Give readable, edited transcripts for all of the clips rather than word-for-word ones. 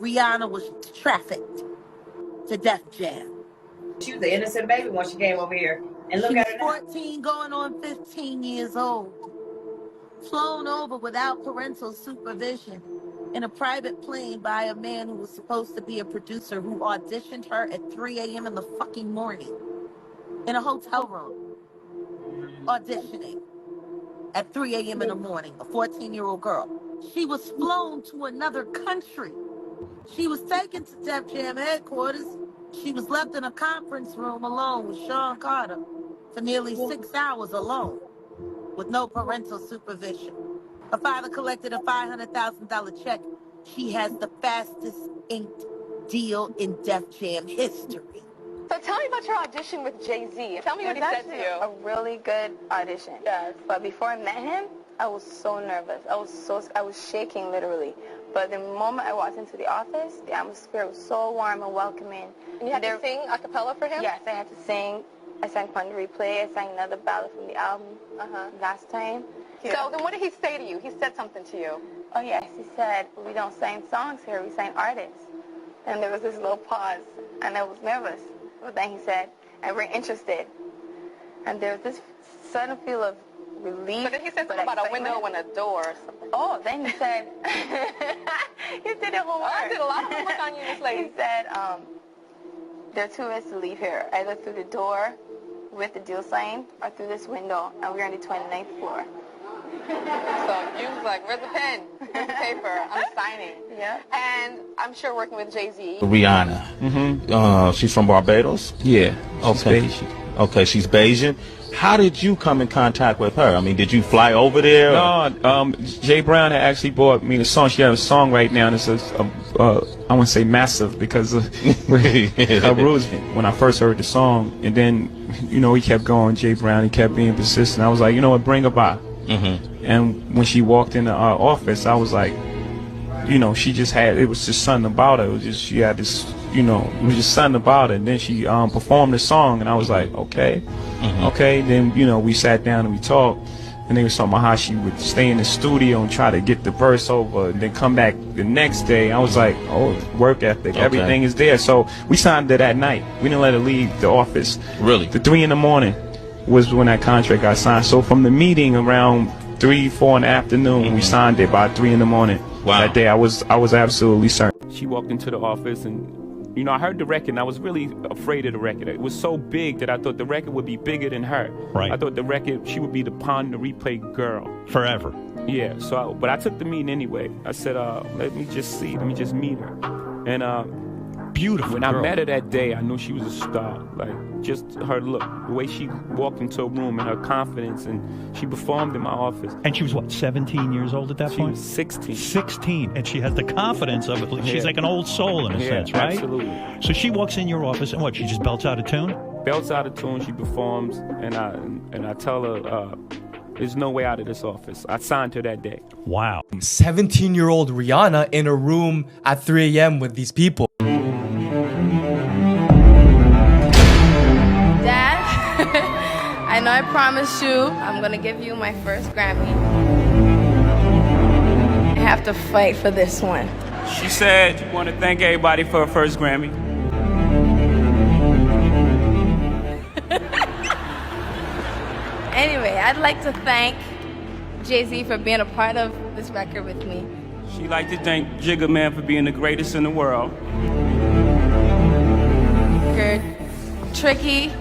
Rihanna was trafficked to Def Jam. She was an innocent baby when she came over here. And look She at was her now. 14 going on 15 years old. Flown over without parental supervision in a private plane by a man who was supposed to be a producer who auditioned her at 3 a.m. in the fucking morning in a hotel room. Auditioning at 3 a.m. in the morning, a 14-year-old girl. She was flown to another country. She was taken to Def Jam headquarters. She was left in a conference room alone with Sean Carter for nearly 6 hours alone with no parental supervision. Her father collected a $500,000 check. She has the fastest inked deal in Def Jam history. So tell me about your audition with Jay-Z. Tell me what he said to you. A really good audition. Yes. But before I met him, I was so nervous. I was shaking literally. But the moment I walked into the office, the atmosphere was so warm and welcoming. And you had to sing a cappella for him? Yes, I had to sing. I sang Pun de Replay. I sang another ballad from the album last time. Yeah. So then what did he say to you? He said something to you. Oh, yes. He said, we don't sing songs here. We sing artists. And there was this little pause, and I was nervous. But then he said, and we're interested. And there was this sudden feel of relief. But then he said something about a window and a door or something. Oh, then he said, you did it homework. I did a lot of homework on you, Miss Lady. He said, there are two ways to leave here, either through the door with the deal sign or through this window, and we're on the 29th floor. So you was like, where's the pen? Where's the paper? I'm signing. Yeah. And I'm sure working with Jay-Z. Rihanna. Mm-hmm. She's from Barbados? Yeah. Okay. Okay, she's Bayesian. How did you come in contact with her? I mean, did you fly over there? No, Jay Brown had actually bought me the song. She has a song right now, and it's I wouldn't say massive because of her roots when I first heard the song. And then, he kept going, Jay Brown, he kept being persistent. I was like, you know what, bring her by. Mm-hmm. And when she walked into our office, I was like, she just had, it was just something about her. It was just, she had this, it was just something about it. And then she performed the song, and I was like, okay. Mm-hmm. Okay, then, we sat down and we talked, and they were talking about how she would stay in the studio and try to get the verse over, and then come back the next day. I was like, oh, work ethic, everything is there. So we signed it that night. We didn't let her leave the office. Really? The 3 in the morning was when that contract got signed. So from the meeting around 3, 4 in the afternoon, we signed it by 3 in the morning. Wow. That day, I was absolutely certain. She walked into the office, and I heard the record, and I was really afraid of the record. It was so big that I thought the record would be bigger than her. Right. I thought the record, she would be the Pun de Replay girl. Forever. Yeah, but I took the meeting anyway. I said, let me just meet her. And beautiful when girl. I met her that day, I knew she was a star. Like, just her look, the way she walked into a room and her confidence, and she performed in my office. And she was, what, 17 years old at that point? She was 16. 16, and she has the confidence of it. She's like an old soul in a sense, right? Absolutely. So she walks in your office, and what, she just belts out a tune? Belts out a tune, she performs, and I tell her, there's no way out of this office. I signed her that day. Wow. 17-year-old Rihanna in a room at 3 a.m. with these people. I know I promised you I'm gonna give you my first Grammy. I have to fight for this one. She said she wanted to thank everybody for her first Grammy. Anyway, I'd like to thank Jay-Z for being a part of this record with me. She'd like to thank Jigga Man for being the greatest in the world. Record. Tricky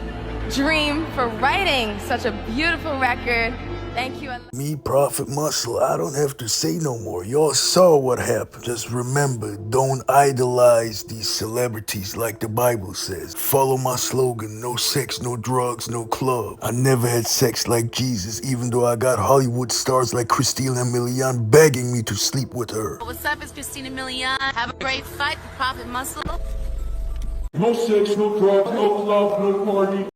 Dream for writing such a beautiful record. Thank you. Me, Prophet Muscle, I don't have to say no more. Y'all saw what happened. Just remember, don't idolize these celebrities like the Bible says. Follow my slogan, no sex, no drugs, no club. I never had sex like Jesus, even though I got Hollywood stars like Christina Milian begging me to sleep with her. What's up, it's Christina Milian. Have a great fight for Prophet Muscle. No sex, no drugs, no love, no party.